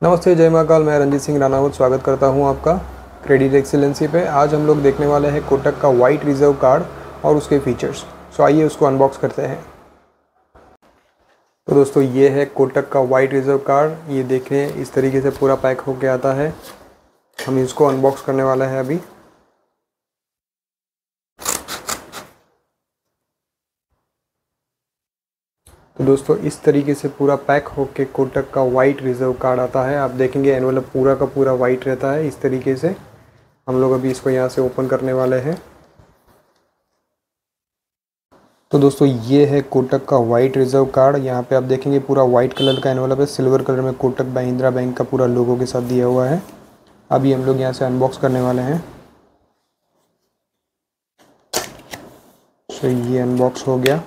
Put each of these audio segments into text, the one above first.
नमस्ते, जय महाकाल। मैं रंजीत सिंह राणावत स्वागत करता हूं आपका क्रेडिट एक्सीलेंसी पे। आज हम लोग देखने वाले हैं कोटक का वाइट रिजर्व कार्ड और उसके फीचर्स। सो आइए उसको अनबॉक्स करते हैं। तो दोस्तों, ये है कोटक का वाइट रिजर्व कार्ड। ये देखें, इस तरीके से पूरा पैक होके आता है। हम इसको अनबॉक्स करने वाले हैं अभी। तो दोस्तों, इस तरीके से पूरा पैक होके कोटक का वाइट रिजर्व कार्ड आता है। आप देखेंगे एनवेलप पूरा का पूरा वाइट रहता है इस तरीके से। हम लोग अभी इसको यहाँ से ओपन करने वाले हैं। तो दोस्तों, ये है कोटक का वाइट रिजर्व कार्ड। यहाँ पे आप देखेंगे पूरा वाइट कलर का एनवेलप है, सिल्वर कलर में कोटक महिंद्रा बैंक का पूरा लोगो के साथ दिया हुआ है। अभी हम लोग यहाँ से अनबॉक्स करने वाले हैं। तो ये अनबॉक्स हो गया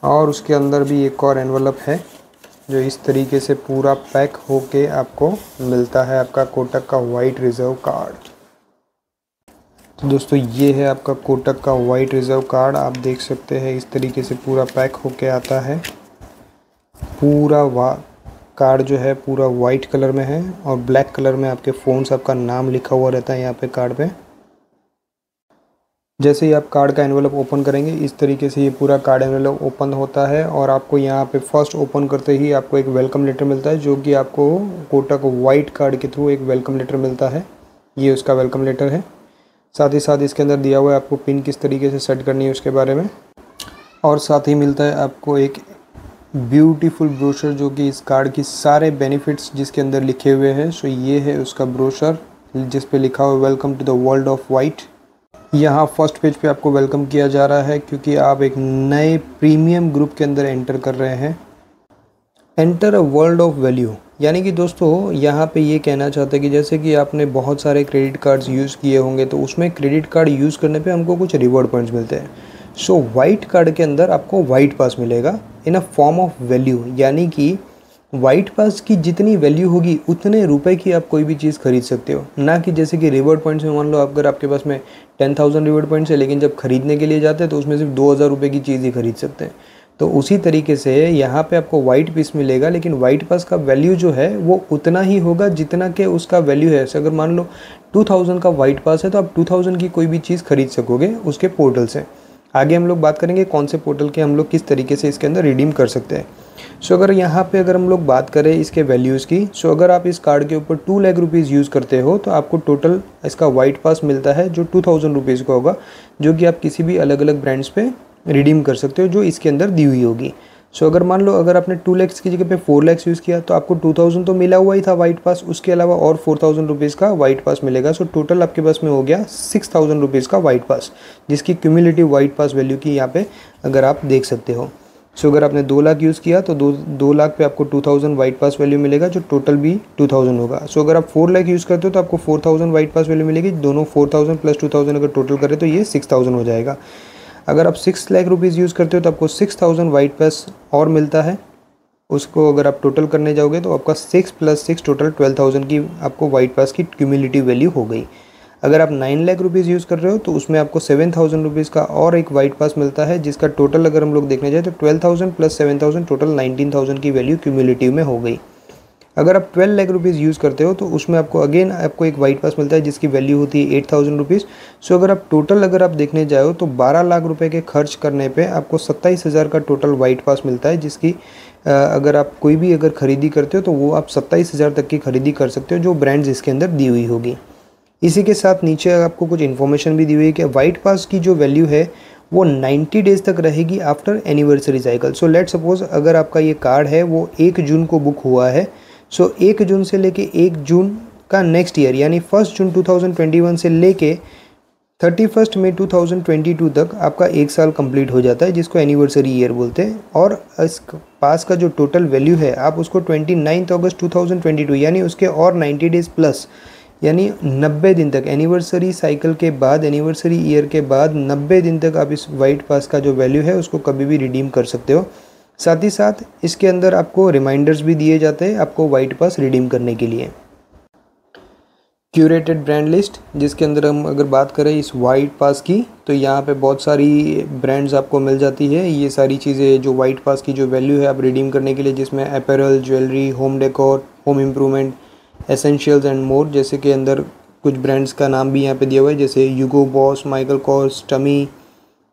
और उसके अंदर भी एक और एनवेलप है जो इस तरीके से पूरा पैक होके आपको मिलता है, आपका कोटक का वाइट रिजर्व कार्ड। तो दोस्तों, ये है आपका कोटक का वाइट रिजर्व कार्ड। आप देख सकते हैं इस तरीके से पूरा पैक होके आता है। पूरा कार्ड जो है पूरा वाइट कलर में है और ब्लैक कलर में आपके फ़ोन से आपका नाम लिखा हुआ रहता है यहाँ पे कार्ड पे। जैसे ही आप कार्ड का एनवेलप ओपन करेंगे, इस तरीके से ये पूरा कार्ड एनवेलप ओपन होता है और आपको यहाँ पे फर्स्ट ओपन करते ही आपको एक वेलकम लेटर मिलता है, जो कि आपको कोटक वाइट कार्ड के थ्रू एक वेलकम लेटर मिलता है। ये उसका वेलकम लेटर है। साथ ही साथ इसके अंदर दिया हुआ है आपको पिन किस तरीके से सेट करनी है उसके बारे में। और साथ ही मिलता है आपको एक ब्यूटीफुल ब्रोशर, जो कि इस कार्ड की सारे बेनिफिट्स जिसके अंदर लिखे हुए हैं। सो ये है उसका ब्रोशर जिस पे लिखा हुआ है welcome to the world of white. यहाँ फर्स्ट पेज पे आपको वेलकम किया जा रहा है क्योंकि आप एक नए प्रीमियम ग्रुप के अंदर एंटर कर रहे हैं। Enter a world of value, यानी कि दोस्तों यहाँ पे ये कहना चाहते हैं कि जैसे कि आपने बहुत सारे क्रेडिट कार्ड्स यूज़ किए होंगे, तो उसमें क्रेडिट कार्ड यूज़ करने पे हमको कुछ रिवॉर्ड पॉइंट्स मिलते हैं। सो वाइट कार्ड के अंदर आपको वाइट पास मिलेगा इन अ फॉर्म ऑफ वैल्यू, यानी कि वाइट पास की जितनी वैल्यू होगी उतने रुपए की आप कोई भी चीज़ खरीद सकते हो। ना कि जैसे कि रिवॉर्ड पॉइंट्स में मान लो अगर आपके पास में 10,000 रिवॉर्ड पॉइंट्स है, लेकिन जब खरीदने के लिए जाते हैं तो उसमें सिर्फ 2,000 रुपये की चीज़ ही खरीद सकते हैं। तो उसी तरीके से यहाँ पे आपको वाइट पीस मिलेगा, लेकिन वाइट पास का वैल्यू जो है वो उतना ही होगा जितना कि उसका वैल्यू है। अगर मान लो 2000 का वाइट पास है तो आप 2000 की कोई भी चीज़ खरीद सकोगे उसके पोर्टल से। आगे हम लोग बात करेंगे कौन से पोर्टल के हम लोग किस तरीके से इसके अंदर रिडीम कर सकते हैं। सो अगर यहाँ पे अगर हम लोग बात करें इसके वैल्यूज़ की, सो अगर आप इस कार्ड के ऊपर 2 लाख रुपीज़ यूज़ करते हो तो आपको टोटल इसका वाइट पास मिलता है जो 2000 रुपीज़ का होगा, जो कि आप किसी भी अलग अलग ब्रांड्स पे रिडीम कर सकते हो जो इसके अंदर दी हुई होगी। सो अगर मान लो अगर आपने 2 लाख की जगह पे 4 लाख यूज़ किया तो आपको 2000 तो मिला हुआ ही था वाइट पास, उसके अलावा और 4000 रुपीज़ का वाइट पास मिलेगा। सो टोटल आपके पास में हो गया 6000 रुपीज़ का वाइट पास, जिसकी क्यूमुलेटिव वाइट पास वैल्यू की यहाँ पे अगर आप देख सकते हो। सो अगर आपने 2 लाख यूज़ किया तो 2 लाख पे आपको 2000 वाइट पास वैल्यू मिलेगा, जो टोटल भी 2000 होगा। सो अगर आप 4 लाख यूज़ करते हो तो आपको 4000 वाइट पास वैल्यू मिलेगी। दोनों 4000 प्लस 2000 अगर टोटल करें तो ये 6000 हो जाएगा। अगर आप 6 लाख रुपीज़ यूज़ करते हो तो आपको 6000 वाइट पास और मिलता है। उसको अगर आप टोटल करने जाओगे तो आपका 6 + 6 टोटल 12,000 की आपको वाइट पास की क्यूमुलेटिव वैल्यू हो गई। अगर आप 9 लाख रुपीज़ यूज़ कर रहे हो तो उसमें आपको 7,000 रुपीज़ का और एक वाइट पास मिलता है, जिसका टोटल अगर हम लोग देखने जाए तो 12,000 + 7,000 टोटल 19,000 की वैल्यू क्यूमुलेटिव में हो गई। अगर आप 12 लाख रुपीज़ यूज़ करते हो तो उसमें आपको अगेन आपको एक वाइट पास मिलता है जिसकी वैल्यू होती है 8,000 रुपीज़। सो अगर आप टोटल अगर आप देखने जाओ तो 12 लाख रुपए के खर्च करने पे आपको 27,000 का टोटल वाइट पास मिलता है, जिसकी अगर आप कोई भी अगर ख़रीदी करते हो तो वो आप 27,000 तक की खरीदी कर सकते हो, जो ब्रांड्स इसके अंदर दी हुई होगी। इसी के साथ नीचे आपको कुछ इन्फॉर्मेशन भी दी हुई है कि वाइट पास की जो वैल्यू है वो 90 डेज़ तक रहेगी after anniversary cycle. So let suppose अगर आपका ये कार्ड है वो 1 जून को बुक हुआ है, सो 1 जून से लेके 1 जून का नेक्स्ट ईयर यानी 1 जून 2021 से लेके 31 मई 2022 तक आपका 1 साल कंप्लीट हो जाता है, जिसको एनिवर्सरी ईयर बोलते हैं। और इस पास का जो टोटल वैल्यू है आप उसको 29 अगस्त 2022 यानी उसके और 90 डेज़ प्लस यानी 90 दिन तक, एनिवर्सरी साइकिल के बाद, एनिवर्सरी ईयर के बाद 90 दिन तक आप इस वाइट पास का जो वैल्यू है उसको कभी भी रिडीम कर सकते हो। साथ ही साथ इसके अंदर आपको रिमाइंडर्स भी दिए जाते हैं आपको वाइट पास रिडीम करने के लिए। क्यूरेटेड ब्रांड लिस्ट, जिसके अंदर हम अगर बात करें इस वाइट पास की, तो यहाँ पे बहुत सारी ब्रांड्स आपको मिल जाती है। ये सारी चीज़ें जो वाइट पास की जो वैल्यू है आप रिडीम करने के लिए, जिसमें apparel, jewellery, home decor, home improvement, essentials and more, जैसे कि अंदर कुछ ब्रांड्स का नाम भी यहाँ पे दिया हुआ है, जैसे Hugo Boss, Michael Kors, Tommy,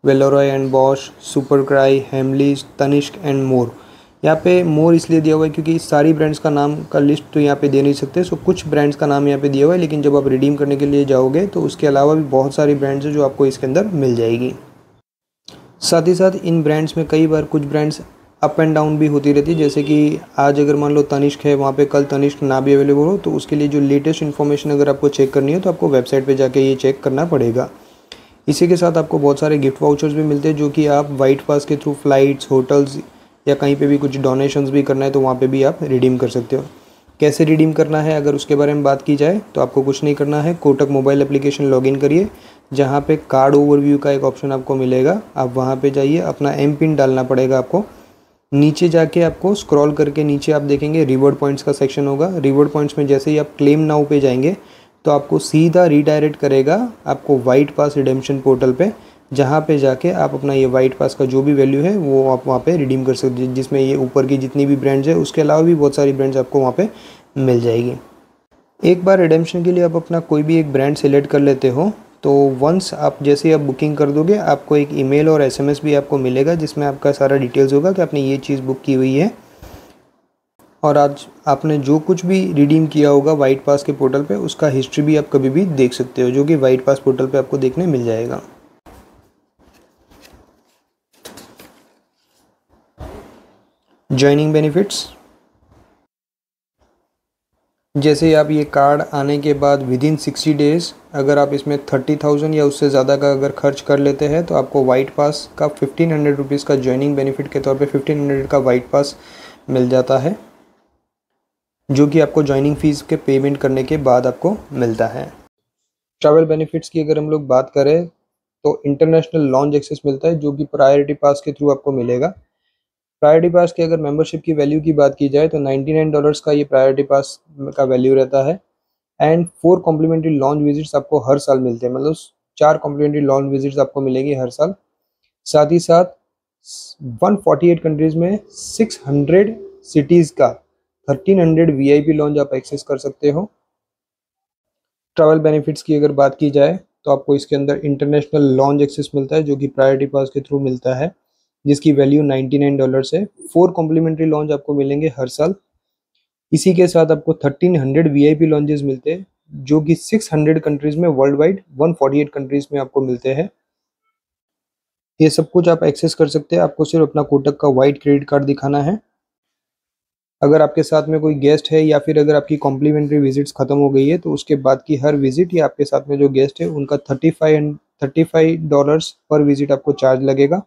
Villeroy and Boch, Superdry, Hamleys, Tanishq and more. यहाँ पे मोर इसलिए दिया हुआ है क्योंकि सारी ब्रांड्स का नाम का लिस्ट तो यहाँ पे दे नहीं सकते, सो कुछ ब्रांड्स का नाम यहाँ पे दिया हुआ है, लेकिन जब आप रिडीम करने के लिए जाओगे तो उसके अलावा भी बहुत सारी ब्रांड्स हैं जो आपको इसके अंदर मिल जाएगी। साथ ही साथ इन ब्रांड्स में कई बार कुछ ब्रांड्स अप एंड डाउन भी होती रहती है, जैसे कि आज अगर मान लो तनिष्क है, वहाँ पे कल तनिष्क ना भी अवेलेबल हो, तो उसके लिए जो लेटेस्ट इन्फॉर्मेशन अगर आपको चेक करनी है तो आपको वेबसाइट पे जाके ये चेक करना पड़ेगा। इसी के साथ आपको बहुत सारे गिफ्ट वाउचर्स भी मिलते हैं, जो कि आप वाइट पास के थ्रू फ्लाइट्स, होटल्स या कहीं पे भी कुछ डोनेशंस भी करना है तो वहाँ पे भी आप रिडीम कर सकते हो। कैसे रिडीम करना है अगर उसके बारे में बात की जाए तो आपको कुछ नहीं करना है, कोटक मोबाइल एप्लीकेशन लॉगिन करिए, जहाँ पे कार्ड ओवरव्यू का एक ऑप्शन आपको मिलेगा, आप वहाँ पे जाइए, अपना एम पिन डालना पड़ेगा आपको। नीचे जाके आपको स्क्रॉल करके नीचे आप देखेंगे रिवॉर्ड पॉइंट्स का सेक्शन होगा। रिवॉर्ड पॉइंट्स में जैसे ही आप क्लेम नाउ पे जाएंगे तो आपको सीधा रीडायरेक्ट करेगा आपको वाइट पास रिडेम्पशन पोर्टल पे, जहाँ पे जाके आप अपना ये वाइट पास का जो भी वैल्यू है वो आप वहाँ पे रिडीम कर सकते हैं, जिसमें ये ऊपर की जितनी भी ब्रांड्स है उसके अलावा भी बहुत सारी ब्रांड्स आपको वहाँ पे मिल जाएगी। एक बार रिडेम्पशन के लिए आप अपना कोई भी एक ब्रांड सेलेक्ट कर लेते हो तो वंस आप जैसे आप बुकिंग कर दोगे आपको एक ईमेल और एसएमएस भी आपको मिलेगा, जिसमें आपका सारा डिटेल्स होगा कि आपने ये चीज़ बुक की हुई है, और आज आपने जो कुछ भी रिडीम किया होगा वाइट पास के पोर्टल पे उसका हिस्ट्री भी आप कभी भी देख सकते हो, जो कि वाइट पास पोर्टल पे आपको देखने मिल जाएगा। जॉइनिंग बेनिफिट्स, जैसे आप ये कार्ड आने के बाद विदिन 60 डेज़ अगर आप इसमें 30,000 या उससे ज़्यादा का अगर खर्च कर लेते हैं तो आपको वाइट पास का 1500 रुपीज़ का जॉइनिंग बेनिफिट के तौर पे 1500 का वाइट पास मिल जाता है, जो कि आपको जॉइनिंग फ़ीस के पेमेंट करने के बाद आपको मिलता है। ट्रैवल बेनिफिट्स की अगर हम लोग बात करें तो इंटरनेशनल लॉन्च एक्सेस मिलता है, जो कि प्रायोरिटी पास के थ्रू आपको मिलेगा। प्रायोरिटी पास की अगर मेंबरशिप की वैल्यू की बात की जाए तो $99 का ये प्रायोरिटी पास का वैल्यू रहता है, एंड 4 कॉम्प्लीमेंट्री लॉन्च विजिट्स आपको हर साल मिलते हैं, मतलब 4 कॉम्प्लीमेंट्री लॉन्च विजिट्स आपको मिलेंगी हर साल। साथ ही साथ 148 कंट्रीज में 600 सिटीज़ का 1300 वीआईपी लॉन्च आप एक्सेस कर सकते हो। ट्रैवल बेनिफिट्स की अगर बात की जाए तो आपको इसके अंदर इंटरनेशनल लॉन्च एक्सेस मिलता है, जो कि प्रायोरिटी पास के थ्रू मिलता है, जिसकी वैल्यू $99 है। 4 कॉम्प्लीमेंट्री लॉन्च आपको मिलेंगे हर साल। इसी के साथ आपको 1300 वीआईपी लॉन्चेस मिलते हैं, जो कि 600 कंट्रीज में वर्ल्ड वाइड 148 कंट्रीज में आपको मिलते हैं। ये सब कुछ आप एक्सेस कर सकते हैं, आपको सिर्फ अपना कोटक का वाइट क्रेडिट कार्ड दिखाना है। अगर आपके साथ में कोई गेस्ट है या फिर अगर आपकी कॉम्प्लीमेंट्री विजिट्स खत्म हो गई है तो उसके बाद की हर विजिट या आपके साथ में जो गेस्ट है उनका $35 पर विजिट आपको चार्ज लगेगा।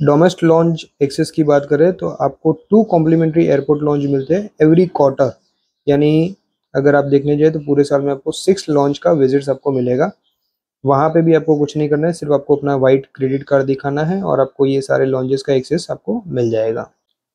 डोमेस्ट लॉन्च एक्सेस की बात करें तो आपको 2 कॉम्प्लीमेंट्री एयरपोर्ट लॉन्च मिलते हैं एवरी क्वार्टर, यानी अगर आप देखने जाए तो पूरे साल में आपको 6 लॉन्च का विजिट्स आपको मिलेगा। वहाँ पे भी आपको कुछ नहीं करना है, सिर्फ आपको अपना वाइट क्रेडिट कार्ड दिखाना है और आपको ये सारे लॉन्चेस का एक्सेस आपको मिल जाएगा।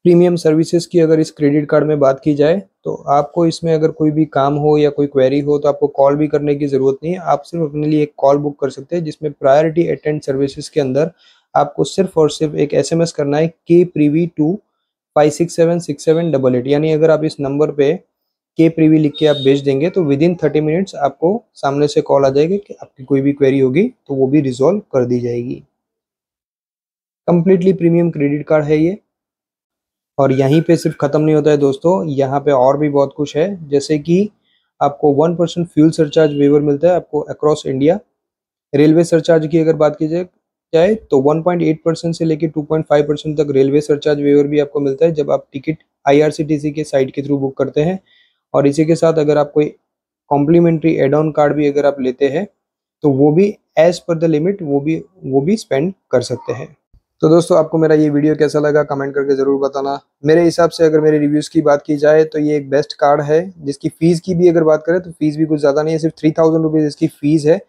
प्रीमियम सर्विसेज की अगर इस क्रेडिट कार्ड में बात की जाए तो आपको इसमें अगर कोई भी काम हो या कोई क्वेरी हो तो आपको कॉल भी करने की ज़रूरत नहीं है, आप सिर्फ अपने लिए एक कॉल बुक कर सकते हैं, जिसमें प्रायोरिटी अटेंड सर्विसेज के अंदर आपको सिर्फ और सिर्फ एक एसएमएस करना है के प्रीवी टू 5676788, यानी अगर आप इस नंबर पे के प्रीवी लिख के आप भेज देंगे तो विदिन 30 मिनट्स आपको सामने से कॉल आ जाएगी कि आपकी कोई भी क्वेरी होगी तो वो भी रिजॉल्व कर दी जाएगी। कंप्लीटली प्रीमियम क्रेडिट कार्ड है ये, और यहीं पे सिर्फ ख़त्म नहीं होता है दोस्तों, यहाँ पे और भी बहुत कुछ है, जैसे कि आपको 1% फ्यूल सरचार्ज वेवर मिलता है आपको अक्रॉस इंडिया। रेलवे सरचार्ज की अगर बात की जाए तो 1.8% से लेकर 2.5% तक रेलवे सरचार्ज वेवर भी आपको मिलता है जब आप टिकट आईआरसीटीसी के साइट के थ्रू बुक करते हैं। और इसी के साथ अगर आप कोई कॉम्प्लीमेंट्री एड ऑन कार्ड भी अगर आप लेते हैं तो वो भी एज पर द लिमिट वो भी स्पेंड कर सकते हैं। तो दोस्तों आपको मेरा ये वीडियो कैसा लगा कमेंट करके ज़रूर बताना। मेरे हिसाब से अगर मेरे रिव्यूज़ की बात की जाए तो ये एक बेस्ट कार्ड है, जिसकी फ़ीस की भी अगर बात करें तो फीस भी कुछ ज़्यादा नहीं है, सिर्फ 3000 रुपीज़ इसकी फ़ीस है।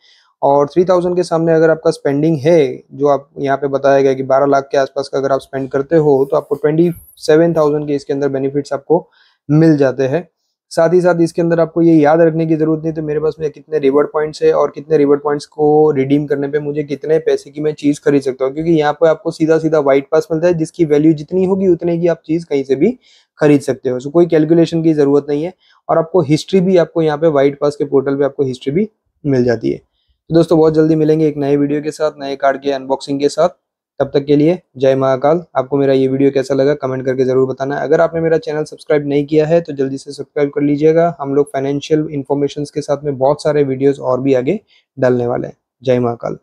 और 3000 के सामने अगर आपका स्पेंडिंग है, जो आप यहाँ पे बताया गया कि 12 लाख के आसपास का अगर आप स्पेंड करते हो तो आपको 27,000 के इसके अंदर बेनिफिट्स आपको मिल जाते हैं। साथ ही साथ इसके अंदर आपको ये याद रखने की जरूरत नहीं तो मेरे पास में कितने रिवॉर्ड पॉइंट्स है और कितने रिवॉर्ड पॉइंट्स को रिडीम करने पे मुझे कितने पैसे की मैं चीज खरीद सकता हूँ, क्योंकि यहाँ पे आपको सीधा सीधा वाइट पास मिलता है जिसकी वैल्यू जितनी होगी उतने की आप चीज कहीं से भी खरीद सकते हो। सो कोई कैलकुलेशन की जरूरत नहीं है और आपको हिस्ट्री भी आपको यहाँ पे वाइट पास के पोर्टल पे आपको हिस्ट्री भी मिल जाती है। तो दोस्तों बहुत जल्दी मिलेंगे एक नए वीडियो के साथ, नए कार्ड के अनबॉक्सिंग के साथ। तब तक के लिए जय महाकाल। आपको मेरा ये वीडियो कैसा लगा कमेंट करके जरूर बताना। अगर आपने मेरा चैनल सब्सक्राइब नहीं किया है तो जल्दी से सब्सक्राइब कर लीजिएगा। हम लोग फाइनेंशियल इन्फॉर्मेशन के साथ में बहुत सारे वीडियोस और भी आगे डालने वाले हैं। जय महाकाल।